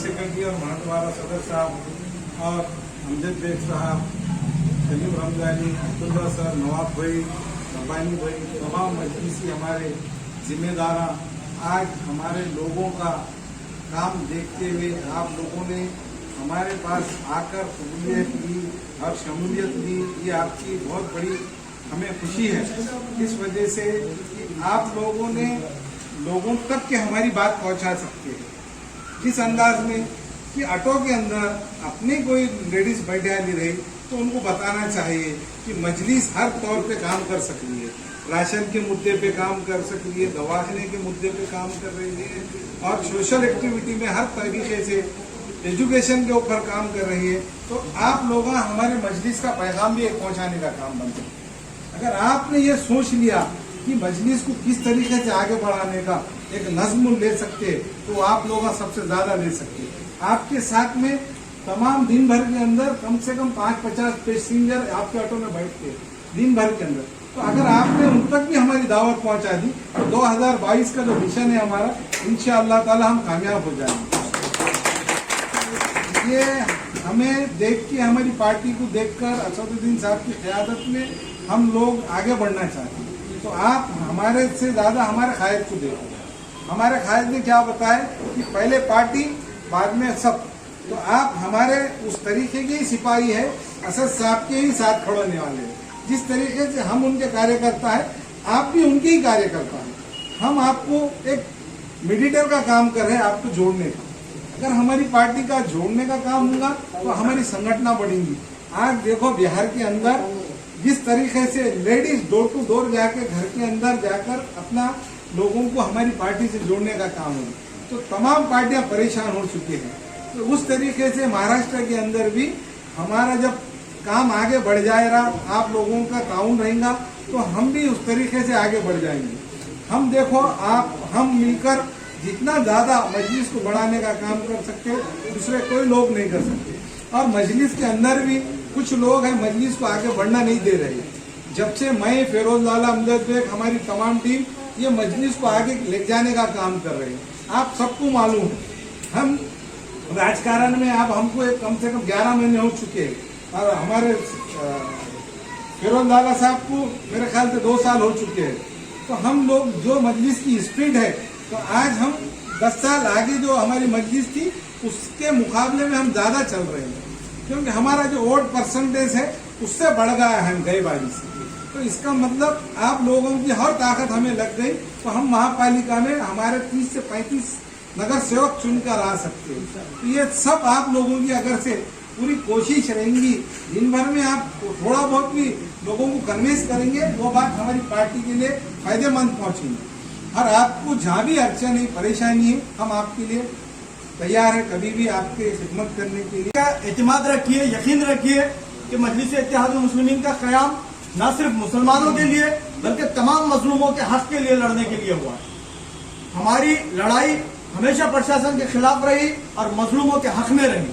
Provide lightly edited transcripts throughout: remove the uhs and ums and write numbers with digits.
Secretary और महंतवाला सदर साहब और अमजद बेग साहब, सलीम रमजानी, अब्दुल्ला सर, नवाब भाई, रब्बानी भाई, तमाम मजलिसी हमारे जिम्मेदार, आज हमारे लोगों का काम देखते हुए आप लोगों ने हमारे पास आकर कबूलियत ली और शमूलियत ली। ये आपकी बहुत बड़ी हमें खुशी है, इस वजह से कि आप लोगों ने लोगों तक के हमारी बात पहुंचा सकते हैं। किस अंदाज में कि ऑटो के अंदर अपनी कोई लेडीज बैठा नहीं रही तो उनको बताना चाहिए कि मजलिस हर तौर पे काम कर सकती है, राशन के मुद्दे पे काम कर सकती है, दवाखाने के मुद्दे पे काम कर रही है और सोशल एक्टिविटी में हर तरीके से एजुकेशन के ऊपर काम कर रही है। तो आप लोग हमारे मजलिस का पैगाम भी एक पहुंचाने का काम बनते हैं। अगर आपने ये सोच लिया कि मजलिस को किस तरीके से आगे बढ़ाने का एक नज्म ले सकते तो आप लोग सबसे ज्यादा ले सकते। आपके साथ में तमाम दिन भर के अंदर कम से कम 5-50 पैसेंजर आपके ऑटो में बैठते दिन भर के अंदर। तो अगर आपने उन तक भी हमारी दावत पहुंचा दी तो 2022 का जो मिशन है हमारा, इंशाअल्लाह ताला हम कामयाब हो जाएंगे। ये हमें देख के, हमारी पार्टी को देखकर, असदुद्दीन साहब की क़यादत में हम लोग आगे बढ़ना चाहते हैं। तो आप हमारे से ज्यादा हमारे कायद को देखो। हमारे कायद ने क्या बताया कि पहले पार्टी बाद में सब। तो आप हमारे उस तरीके के ही सिपाही है, असद साहब के ही साथ खड़ोने वाले हैं। जिस तरीके से हम उनके कार्यकर्ता है, आप भी उनके ही कार्यकर्ता है। हम आपको एक मीडिएटर का काम कर रहे हैं, आपको जोड़ने का। अगर हमारी पार्टी का जोड़ने का काम होगा तो हमारी संगठना बढ़ेंगी। आज देखो बिहार के अंदर जिस तरीके से लेडीज डोर टू डोर जाकर घर के अंदर जाकर अपना लोगों को हमारी पार्टी से जोड़ने का काम है, तो तमाम पार्टियां परेशान हो चुकी हैं। तो उस तरीके से महाराष्ट्र के अंदर भी हमारा जब काम आगे बढ़ जाएगा, आप लोगों का ताउन रहेगा, तो हम भी उस तरीके से आगे बढ़ जाएंगे। हम देखो हम मिलकर जितना ज्यादा मजलिस को बढ़ाने का काम कर सकते दूसरे कोई लोग नहीं कर सकते। और मजलिस के अंदर भी कुछ लोग हैं मजलिस को आगे बढ़ना नहीं दे रहे। जब से मैं, फिरोज लाला, अमजद बेग, हमारी तमाम टीम ये मजलिस को आगे ले जाने का काम कर रहे हैं। आप सबको मालूम है, हम राजकारण में अब हमको कम से कम 11 महीने हो चुके हैं और हमारे फिरोज लाला साहब को मेरे ख्याल से 2 साल हो चुके हैं। तो हम लोग जो मजलिस की स्पीड है, तो आज हम 10 साल आगे जो हमारी मजलिस थी उसके मुकाबले में हम ज्यादा चल रहे हैं, क्योंकि हमारा जो वोट परसेंटेज है उससे बढ़ गया है हम गई बारी से। तो इसका मतलब आप लोगों की हर ताकत हमें लग गई, तो हम महापालिका में हमारे 30 से 35 नगर सेवक चुनकर आ सकते हैं। तो ये सब आप लोगों की अगर से पूरी कोशिश रहेंगी, दिन भर में आप थोड़ा बहुत भी लोगों को कन्विंस करेंगे, वो बात हमारी पार्टी के लिए फायदेमंद पहुंचेगी। और आपको जहाँ भी अड़चन है, परेशानी है, हम आपके लिए तैयार है कभी भी आपके खिदमत करने के लिए। एतमाद रखिए, यकीन रखिए कि मजलिस इत्तेहादुल मुस्लिमीन का क़याम न सिर्फ मुसलमानों के लिए बल्कि तमाम मजलूमों के हक के लिए लड़ने के लिए हुआ है। हमारी लड़ाई हमेशा प्रशासन के खिलाफ रही और मजलूमों के हक में रही।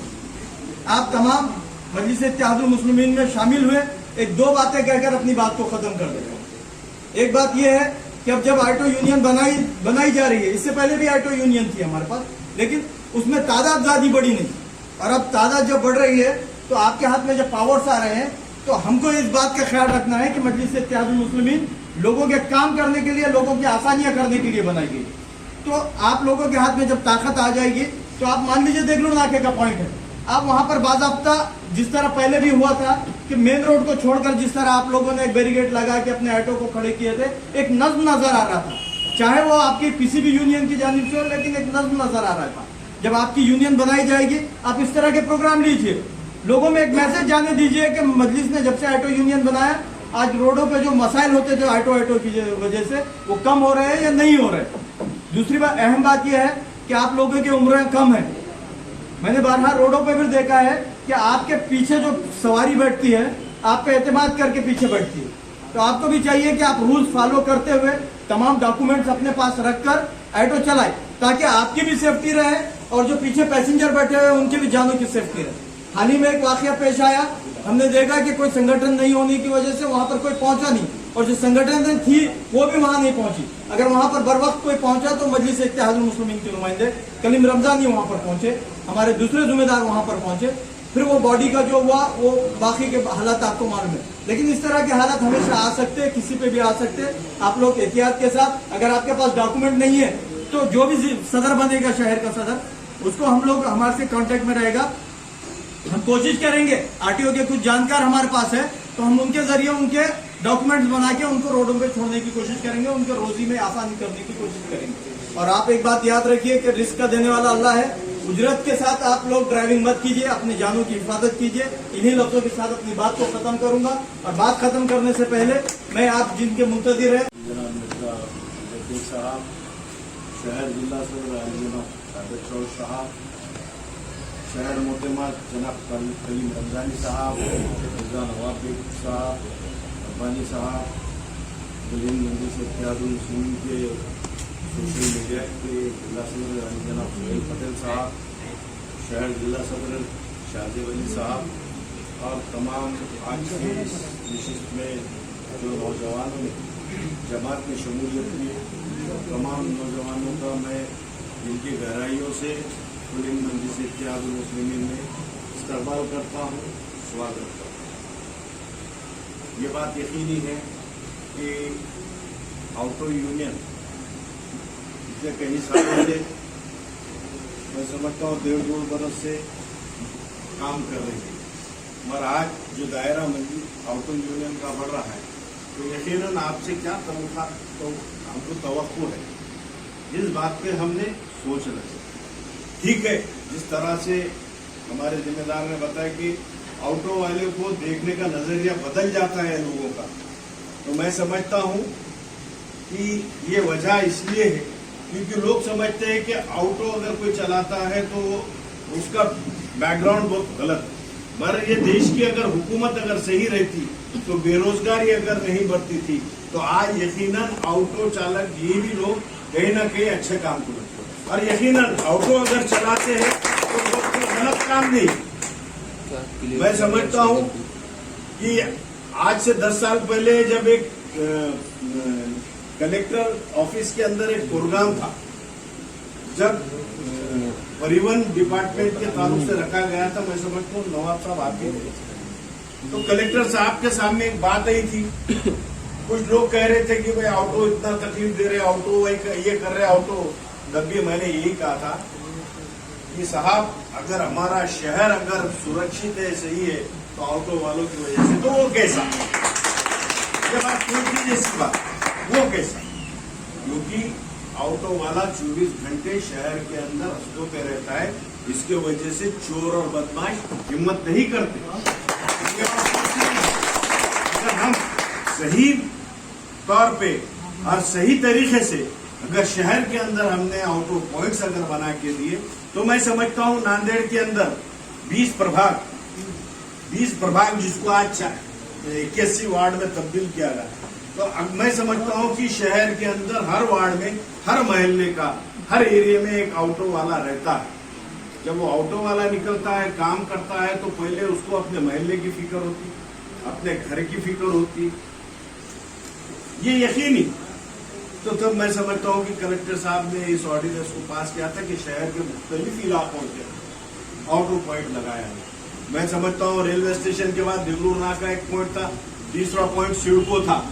आप तमाम मजलिस इत्तेहादुल मुस्लिमीन में शामिल हुए, 1-2 बातें कहकर अपनी बात को खत्म कर देंगे। एक बात यह है कि अब जब ऑटो यूनियन बनाई जा रही है, इससे पहले भी ऑटो यूनियन थी हमारे पास, लेकिन उसमें तादाद ज्यादा बड़ी नहीं, और अब तादाद जब बढ़ रही है तो आपके हाथ में जब पावर्स आ रहे हैं, तो हमको इस बात का ख्याल रखना है कि मजलिस इत्तेहादुल मुस्लिमीन लोगों के काम करने के लिए, लोगों की आसानियां करने के लिए बनाई गई। तो आप लोगों के हाथ में जब ताकत आ जाएगी तो आप मान लीजिए, देख लो नाके का पॉइंट है, आप वहां पर बाज़ाब्ता जिस तरह पहले भी हुआ था कि मेन रोड को छोड़कर जिस तरह आप लोगों ने एक बैरिकेड लगा के अपने ऑटो को खड़े किए थे, एक नज्म नजर आ रहा था, चाहे वो आपकी किसी भी यूनियन की जानिब से हो, लेकिन एक नज्म नजर आ रहा था। जब आपकी यूनियन बनाई जाएगी, आप इस तरह के प्रोग्राम लीजिए, लोगों में एक मैसेज जाने दीजिए कि मजलिस ने जब से ऑटो यूनियन बनाया, आज रोडों पे जो मसाइल होते थे ऑटो की वजह से, वो कम हो रहे हैं या नहीं हो रहे। दूसरी बात, अहम बात यह है कि आप लोगों की उम्रें कम है। मैंने बारहा रोडों पे भी देखा है कि आपके पीछे जो सवारी बैठती है, आप पे एतमाद करके पीछे बैठती है। तो आपको भी चाहिए कि आप रूल्स फॉलो करते हुए तमाम डॉक्यूमेंट्स अपने पास रखकर ऑटो चलाए, ताकि आपकी भी सेफ्टी रहे और जो पीछे पैसेंजर बैठे हुए उनकी भी जानों की सेफ्टी रहे। हाल ही में एक वाकया पेश आया, हमने देखा कि कोई संगठन नहीं होने की वजह से वहां पर कोई पहुंचा नहीं, और जो संगठन थी वो भी वहां नहीं पहुंची। अगर वहां पर बर वक्त कोई पहुंचा तो मजलिस इत्तेहादुल मुस्लिमीन के नुमाइंदे कलीम रमजानी वहां पर पहुंचे, हमारे दूसरे जिम्मेदार वहां पर पहुंचे, फिर वो बॉडी का जो हुआ वो बाकी के हालात आपको मालूम है। लेकिन इस तरह के हालात हमेशा आ सकते हैं, किसी पे भी आ सकते हैं। आप लोग एहतियात के साथ, अगर आपके पास डॉक्यूमेंट नहीं है तो जो भी सदर बनेगा शहर का सदर, उसको हम लोग हमारे से कांटेक्ट में रहेगा, हम कोशिश करेंगे। आरटीओ के कुछ जानकार हमारे पास है तो हम उनके जरिए उनके डॉक्यूमेंट्स बना के उनको रोडों पे छोड़ने की कोशिश करेंगे, उनके रोजी में आसानी करने की कोशिश करेंगे। और आप एक बात याद रखिए कि रिस्क का देने वाला अल्लाह है। उजरत के साथ आप लोग ड्राइविंग मत कीजिए, अपनी जानों की हिफाजत कीजिए। इन्हीं लफ्जों के साथ अपनी बात को खत्म करूंगा। और बात खत्म करने से पहले मैं आप जिनके मुंतजिर है जनाब मिर्जा जगदीश साहब, शहर जिला सदर जनाब सादिक चौर साहब, शहर मोहतरमा जनाब कलीम रमजानी साहब, मिर्जा नवाब बेग साहब, रब्बानी साहब, विभिन्न मजलिस इत्तेहादुल मुस्लिमीन के सोशल मीडिया के जिला सदर जनाब सुहेल पटेल साहब, शहर जिला सदर शाहजेब अली साहब और तमाम आज के इस नशिस्त में जो नौजवानों ने जमात में शमूलियत की, तमाम नौजवानों का मैं जिनकी गहराइयों से कुल मजलिस इत्तेहादुल मुस्लिमीन में इस्तकबाल करता हूँ, स्वागत करता हूँ। ये बात यकीनी है कि ऑटो यूनियन पिछले कई सालों से, मैं समझता हूँ 1.5-2 बरस से काम कर रही है, मगर आज जो दायरा मजलिस ऑटो यूनियन का बढ़ रहा है तो यकीनन आपसे क्या तवक्का, तो हमको तवक्को है, जिस बात पे हमने सोच रहे। ठीक है, जिस तरह से हमारे जिम्मेदार ने बताया कि ऑटो वाले को देखने का नजरिया बदल जाता है लोगों का, तो मैं समझता हूँ कि ये वजह इसलिए है क्योंकि लोग समझते हैं कि ऑटो अगर कोई चलाता है तो उसका बैकग्राउंड बहुत गलत है। मगर ये देश की अगर हुकूमत अगर सही रहती तो बेरोजगारी अगर नहीं बढ़ती थी तो आज यकीनन ऑटो चालक ये भी लोग कहीं ना कहीं अच्छे काम को लगते। और यकीनन ऑटो अगर चलाते हैं तो कोई गलत काम नहीं। मैं समझता हूँ कि आज से 10 साल पहले जब एक कलेक्टर ऑफिस के अंदर एक प्रोग्राम था, जब परिवहन डिपार्टमेंट के ताल्लुक से रखा गया था, मैं समझता हूँ नवाब साहब आपके थे, तो कलेक्टर साहब के सामने एक बात आई थी। कुछ लोग कह रहे थे कि भाई ऑटो इतना तकलीफ दे रहे, ऑटो ये कर रहे ऑटो। तब भी मैंने यही कहा था कि साहब अगर हमारा शहर अगर सुरक्षित है, सही है, तो ऑटो वालों की वजह से तो वो कैसा, ये बात पूछी जैसी बात, वो कैसा, क्योंकि ऑटो वाला 24 घंटे शहर के अंदर रस्तों पे रहता है, इसके वजह से चोर और बदमाश हिम्मत नहीं करते। अगर हम सही तौर पे और सही तरीके से अगर शहर के अंदर हमने ऑटो पॉइंट्स अगर बना के दिए तो मैं समझता हूँ नांदेड़ के अंदर 20 प्रभाग जिसको आज 81 वार्ड में तब्दील किया गया, तो अब मैं समझता हूँ कि शहर के अंदर हर वार्ड में, हर मोहल्ले का, हर एरिया में एक ऑटो वाला रहता है। जब वो ऑटो वाला निकलता है, काम करता है, तो पहले उसको अपने मोहल्ले की फिक्र होती, अपने घर की फिक्र होती, ये यकीनी। तो तब मैं समझता हूँ कि कलेक्टर साहब ने इस ऑर्डिनेंस को पास किया था कि शहर के मुख्तलिफ इलाकों के ऑटो पॉइंट लगाया है। मैं समझता हूँ रेलवे स्टेशन के बाद दिगलूर नाका एक पॉइंट था, तीसरा पॉइंट सिडको था,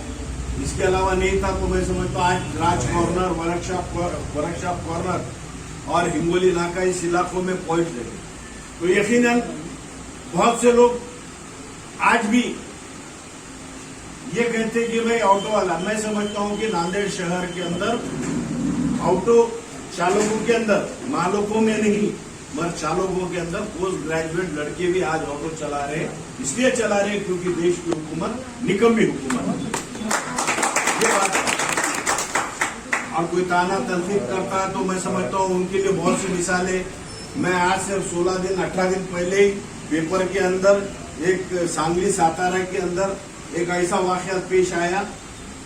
इसके अलावा नहीं था। तो मैं समझता हूँ आज राज कॉर्नर, वर्कशॉप कॉर्नर और हिंगोली नाका इस इलाकों में पॉइंट लगे। तो यकीनन बहुत से लोग आज भी ये कहते हैं कि भाई ऑटो वाला, मैं समझता हूँ कि नांदेड़ शहर के अंदर ऑटो चालकों के अंदर, मालकों में नहीं मगर चालकों के अंदर पोस्ट ग्रेजुएट लड़के भी आज ऑटो चला रहे हैं। इसलिए चला रहे हैं क्योंकि देश की हुकूमत निकम्मी हुकूमत है, ये बात है। और कोई ताना तनकीद करता है तो मैं समझता हूँ उनके लिए बहुत सी मिसालें। मैं आज से 16 दिन 18 दिन पहले ही पेपर के अंदर एक सांगली सातारा के अंदर एक ऐसा वाकया पेश आया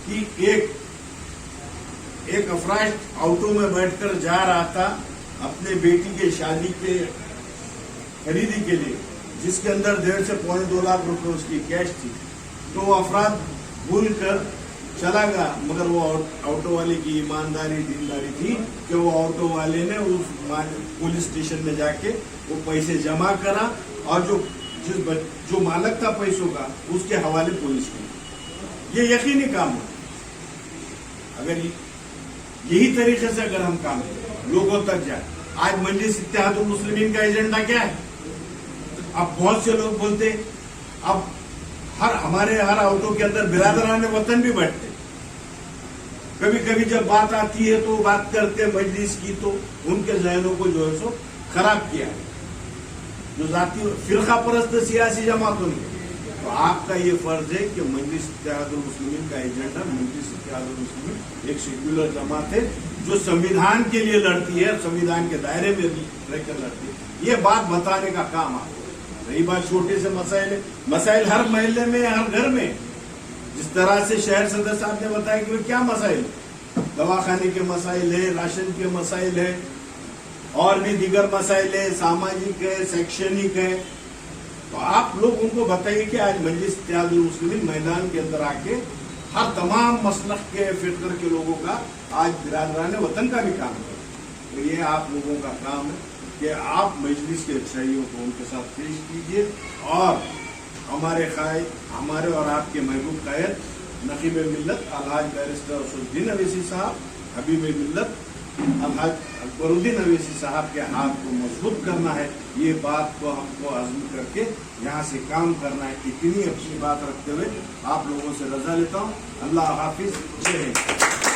कि एक अफराज ऑटो में बैठकर जा रहा था अपने बेटी के शादी के खरीदी के लिए, जिसके अंदर 1.5 से 2.5 लाख रुपए उसकी कैश थी। तो वो अफराद भूल कर चला गया, मगर वो ऑटो वाले की ईमानदारी दीनदारी थी कि वो ऑटो वाले ने उस पुलिस स्टेशन में जाके वो पैसे जमा करा और जो मालक था पैसों का उसके हवाले पुलिस को। ये यकीनी काम है। अगर यही तरीके से अगर हम काम करें, लोगों तक जाए। आज मजलिस इत्तेहादुल मुस्लिमीन का एजेंडा क्या है? अब बहुत से लोग बोलते, अब हमारे हर ऑटो के अंदर बिरादरान वतन भी बैठते। कभी कभी जब बात आती है तो बात करते हैं मजलिस की, तो उनके जहनों को जो है सो खराब किया है, जो जाती फिरका परस्त सियासी जमातों ने। तो आपका ये फर्ज है कि मजलिस इत्तेहादुल मुस्लिमीन का एजेंडा, मजलिस इत्तेहादुल मुस्लिमीन एक सेक्युलर जमात है जो संविधान के लिए लड़ती है, संविधान के दायरे में रहकर लड़ती है। ये बात बताने का काम आपको। रही बात छोटे से मसाइल हर मोहल्ले में, हर घर में, जिस तरह से शहर सदस्य साहब ने बताया कि क्या मसाइल, दवाखाने के मसाइल है, राशन के मसाइल है, और भी दीगर मसाइल है, सामाजिक है, शैक्षणिक है। तो आप लोग उनको बताइए कि आज मजलिस इत्तेहादुल मुस्लिमीन मैदान के अंदर आके हर तमाम मसलक के फिक्र के लोगों का आज बिरादरान वतन का भी काम करे। तो ये आप लोगों का काम है कि आप मजलिस के अच्छाइयों को उनके साथ पेश कीजिए, और हमारे और आपके महबूब कायद नकीब मिल्लत अलहाज बैरिस्टर असदुद्दीन अवैसी साहब, हबीब मिल्लत अलहाज अकबरुद्दीन अवैसी साहब के हाथ को मजबूत करना है। ये बात को हमको आज़म करके यहाँ से काम करना है। इतनी अपनी बात रखते हुए आप लोगों से रजा लेता हूँ। अल्लाह हाफिज। जय हिंद।